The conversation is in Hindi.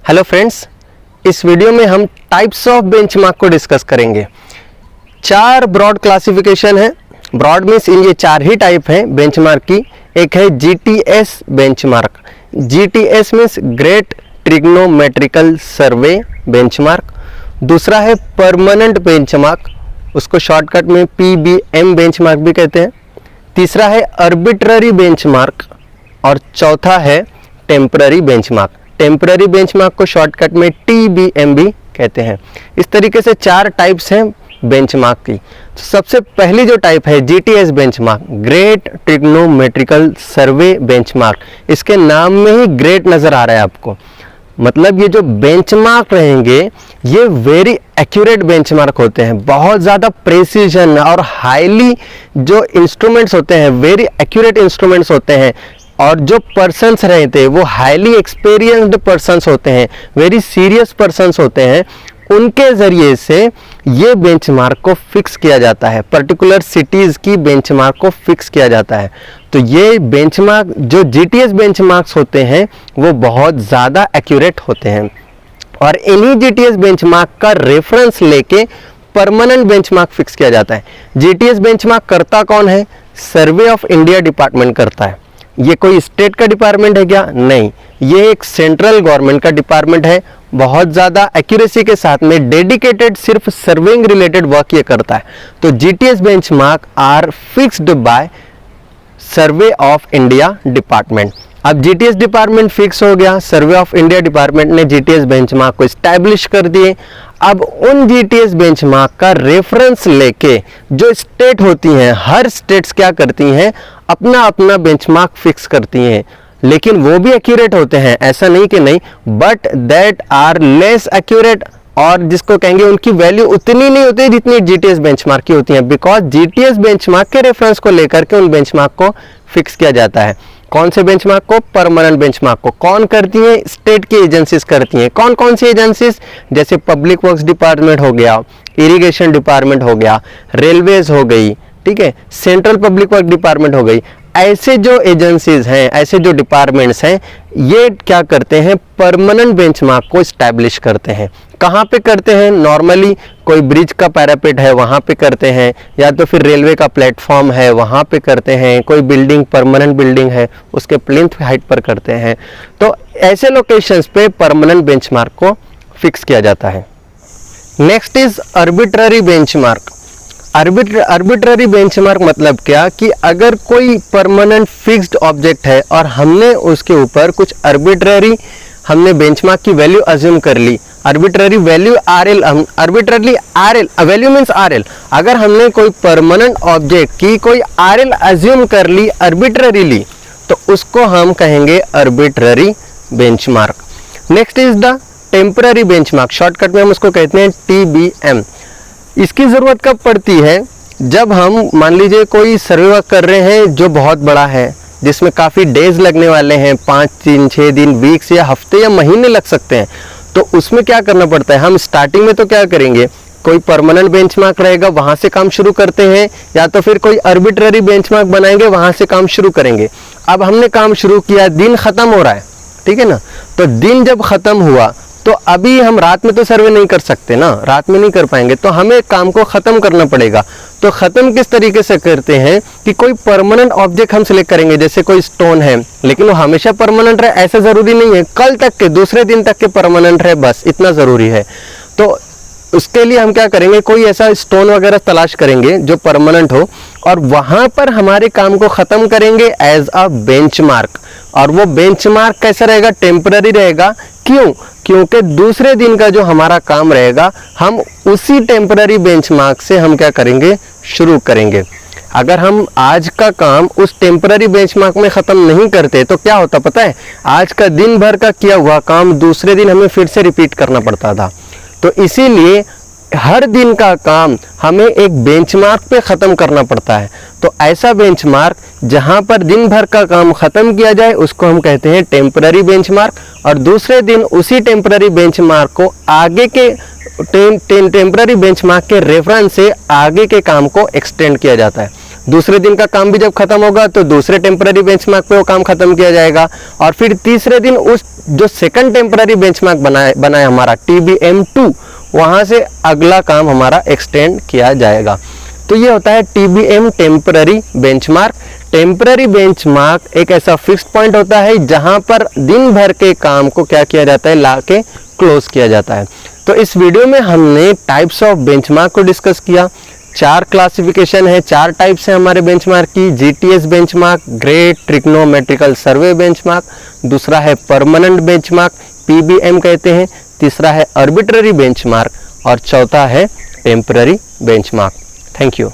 हेलो फ्रेंड्स, इस वीडियो में हम टाइप्स ऑफ बेंचमार्क को डिस्कस करेंगे। 4 ब्रॉड क्लासिफिकेशन है। ब्रॉड मीन्स ये 4 ही टाइप है बेंचमार्क की। एक है GTS benchmark. GTS means great trigonometrical survey benchmark. दूसरा है परमानेंट बेंचमार्क, उसको शॉर्टकट में पीबीएम बेंचमार्क भी कहते हैं। तीसरा है आर्बिट्ररी बेंचमार्क और चौथा है टेम्पररी बेंचमार्क। टेम्पररी बेंचमार्क को शॉर्टकट में टीबीएम भी कहते हैं। इस तरीके से 4 टाइप्स हैं बेंचमार्क की। तो सबसे पहली जो टाइप है GTS benchmark, great trigonometrical survey benchmark. इसके नाम में ही ग्रेट नजर आ रहा है आपको, मतलब ये जो बेंचमार्क रहेंगे ये वेरी एक्यूरेट बेंचमार्क होते हैं। बहुत ज़्यादा प्रेसिजन और हाईली जो इंस्ट्रूमेंट्स होते हैं वेरी एक्यूरेट इंस्ट्रूमेंट्स होते हैं, और जो पर्सन्स रहते हैं वो हाईली एक्सपीरियंस्ड पर्सन्स होते हैं, वेरी सीरियस पर्सन्स होते हैं। उनके ज़रिए से ये बेंचमार्क को फिक्स किया जाता है, पर्टिकुलर सिटीज़ की बेंचमार्क को फिक्स किया जाता है। तो ये बेंचमार्क जो जीटीएस बेंचमार्क्स होते हैं वो बहुत ज़्यादा एक्यूरेट होते हैं, और इन्हीं जीटीएस बेंचमार्क का रेफरेंस लेके परमानेंट बेंचमार्क फिक्स किया जाता है। जीटीएस बेंचमार्क करता कौन है? सर्वे ऑफ इंडिया डिपार्टमेंट करता है। ये कोई स्टेट का डिपार्टमेंट है क्या? नहीं, ये एक सेंट्रल गवर्नमेंट का डिपार्टमेंट है। बहुत ज़्यादा एक्यूरेसी के साथ में डेडिकेटेड सिर्फ सर्वेइंग रिलेटेड वर्क ये करता है। तो GTS benchmark are fixed by survey of India department. अब जीटीएस डिपार्टमेंट फिक्स हो गया, सर्वे ऑफ इंडिया डिपार्टमेंट ने जीटीएस बेंचमार्क को स्टैब्लिश कर दिए। अब उन जीटीएस बेंचमार्क का रेफरेंस लेके जो स्टेट होती हैं, हर स्टेट्स क्या करती हैं, अपना अपना बेंचमार्क फिक्स करती हैं, लेकिन वो भी एक्यूरेट होते हैं, ऐसा नहीं कि नहीं, but that are less accurate, और जिसको कहेंगे उनकी वैल्यू उतनी नहीं होती जितनी जीटीएस बेंचमार्क की होती है, बिकॉज जीटीएस बेंचमार्क के रेफरेंस को लेकर के उन बेंचमार्क को फिक्स किया जाता है। कौन से बेंचमार्क को? परमानेंट बेंचमार्क को। कौन करती है? स्टेट की एजेंसीज करती हैं। कौन कौन सी एजेंसीज? जैसे पब्लिक वर्क्स डिपार्टमेंट हो गया, इरिगेशन डिपार्टमेंट हो गया, रेलवेज हो गई, ठीक है, सेंट्रल पब्लिक वर्क डिपार्टमेंट हो गई। ऐसे जो एजेंसीज हैं, ऐसे जो डिपार्टमेंट्स हैं, ये क्या करते हैं? परमानेंट बेंचमार्क को स्टैब्लिश करते हैं। कहाँ पे करते हैं? नॉर्मली कोई ब्रिज का पैरापेट है वहाँ पे करते हैं, या तो फिर रेलवे का प्लेटफॉर्म है वहाँ पे करते हैं, कोई बिल्डिंग परमानेंट बिल्डिंग है उसके प्लिंथ हाइट पर करते हैं। तो ऐसे लोकेशंस पे परमानेंट बेंचमार्क को फिक्स किया जाता है। Next is arbitrary benchmark. Arbitrary benchmark मतलब क्या कि अगर कोई परमानेंट फिक्स्ड ऑब्जेक्ट है और हमने उसके ऊपर कुछ आर्बिट्ररी हमने बेंचमार्क की वैल्यू अज्यूम कर ली, arbitrary value RL, arbitrarily RL, value means RL, अगर हमने कोई परमानेंट ऑब्जेक्ट की कोई आरएल अज्यूम कर ली आर्बिट्ररीली, तो उसको हम कहेंगे arbitrary benchmark. Next is the temporary benchmark, shortcut में हम उसको कहते हैं टीबीएम। इसकी ज़रूरत कब पड़ती है? जब हम मान लीजिए कोई सर्वे वर्क कर रहे हैं जो बहुत बड़ा है, जिसमें काफ़ी डेज लगने वाले हैं, 5 दिन 6 दिन, वीक्स या हफ्ते या महीने लग सकते हैं, तो उसमें क्या करना पड़ता है? हम स्टार्टिंग में तो क्या करेंगे, कोई परमानेंट बेंचमार्क रहेगा वहाँ से काम शुरू करते हैं, या तो फिर कोई आर्बिट्ररी बेंचमार्क बनाएंगे वहाँ से काम शुरू करेंगे। अब हमने काम शुरू किया, दिन ख़त्म हो रहा है, ठीक है ना, तो दिन जब ख़त्म हुआ तो अभी हम रात में तो सर्वे नहीं कर सकते ना, रात में नहीं कर पाएंगे, तो हमें काम को ख़त्म करना पड़ेगा। तो ख़त्म किस तरीके से करते हैं कि कोई परमानेंट ऑब्जेक्ट हम सिलेक्ट करेंगे, जैसे कोई स्टोन है, लेकिन वो हमेशा परमानेंट रहे ऐसा ज़रूरी नहीं है, कल तक के दूसरे दिन तक के परमानेंट रहे, बस इतना ज़रूरी है। तो उसके लिए हम क्या करेंगे, कोई ऐसा स्टोन वगैरह तलाश करेंगे जो परमानेंट हो, और वहाँ पर हमारे काम को ख़त्म करेंगे एज अ बेंचमार्क। और वो बेंचमार्क कैसा रहेगा? टेम्पररी रहेगा। क्यों? क्योंकि दूसरे दिन का जो हमारा काम रहेगा हम उसी टेम्पररी बेंचमार्क से हम क्या करेंगे? शुरू करेंगे। अगर हम आज का काम उस टेम्पररी बेंचमार्क में ख़त्म नहीं करते तो क्या होता पता है? आज का दिन भर का किया हुआ काम दूसरे दिन हमें फिर से रिपीट करना पड़ता था। तो इसीलिए हर दिन का काम हमें एक बेंचमार्क पे ख़त्म करना पड़ता है। तो ऐसा बेंचमार्क जहाँ पर दिन भर का काम ख़त्म किया जाए उसको हम कहते हैं टेम्पररी बेंचमार्क, और दूसरे दिन उसी टेम्पररी बेंचमार्क को आगे के टेम्पररी बेंचमार्क के रेफरेंस से आगे के काम को एक्सटेंड किया जाता है। दूसरे दिन का काम भी जब खत्म होगा तो दूसरे टेम्पररी बेंचमार्क पे वो काम खत्म किया जाएगा, और फिर तीसरे दिन उस जो सेकंड टेम्पररी बेंचमार्क बनाया हमारा TBM2, वहाँ से अगला काम हमारा एक्सटेंड किया जाएगा। तो ये होता है TBM temporary benchmark. Temporary benchmark एक ऐसा फिक्स्ड पॉइंट होता है जहाँ पर दिन भर के काम को क्या किया जाता है, ला के क्लोज किया जाता है। तो इस वीडियो में हमने टाइप्स ऑफ बेंचमार्क को डिस्कस किया। 4 क्लासिफिकेशन है, 4 टाइप्स है हमारे बेंचमार्क की। GTS benchmark, grade trigonometrical survey benchmark, दूसरा है परमानेंट बेंचमार्क, PBM कहते हैं, तीसरा है आर्बिट्ररी बेंचमार्क, और चौथा है टेम्पररी बेंचमार्क। Thank you.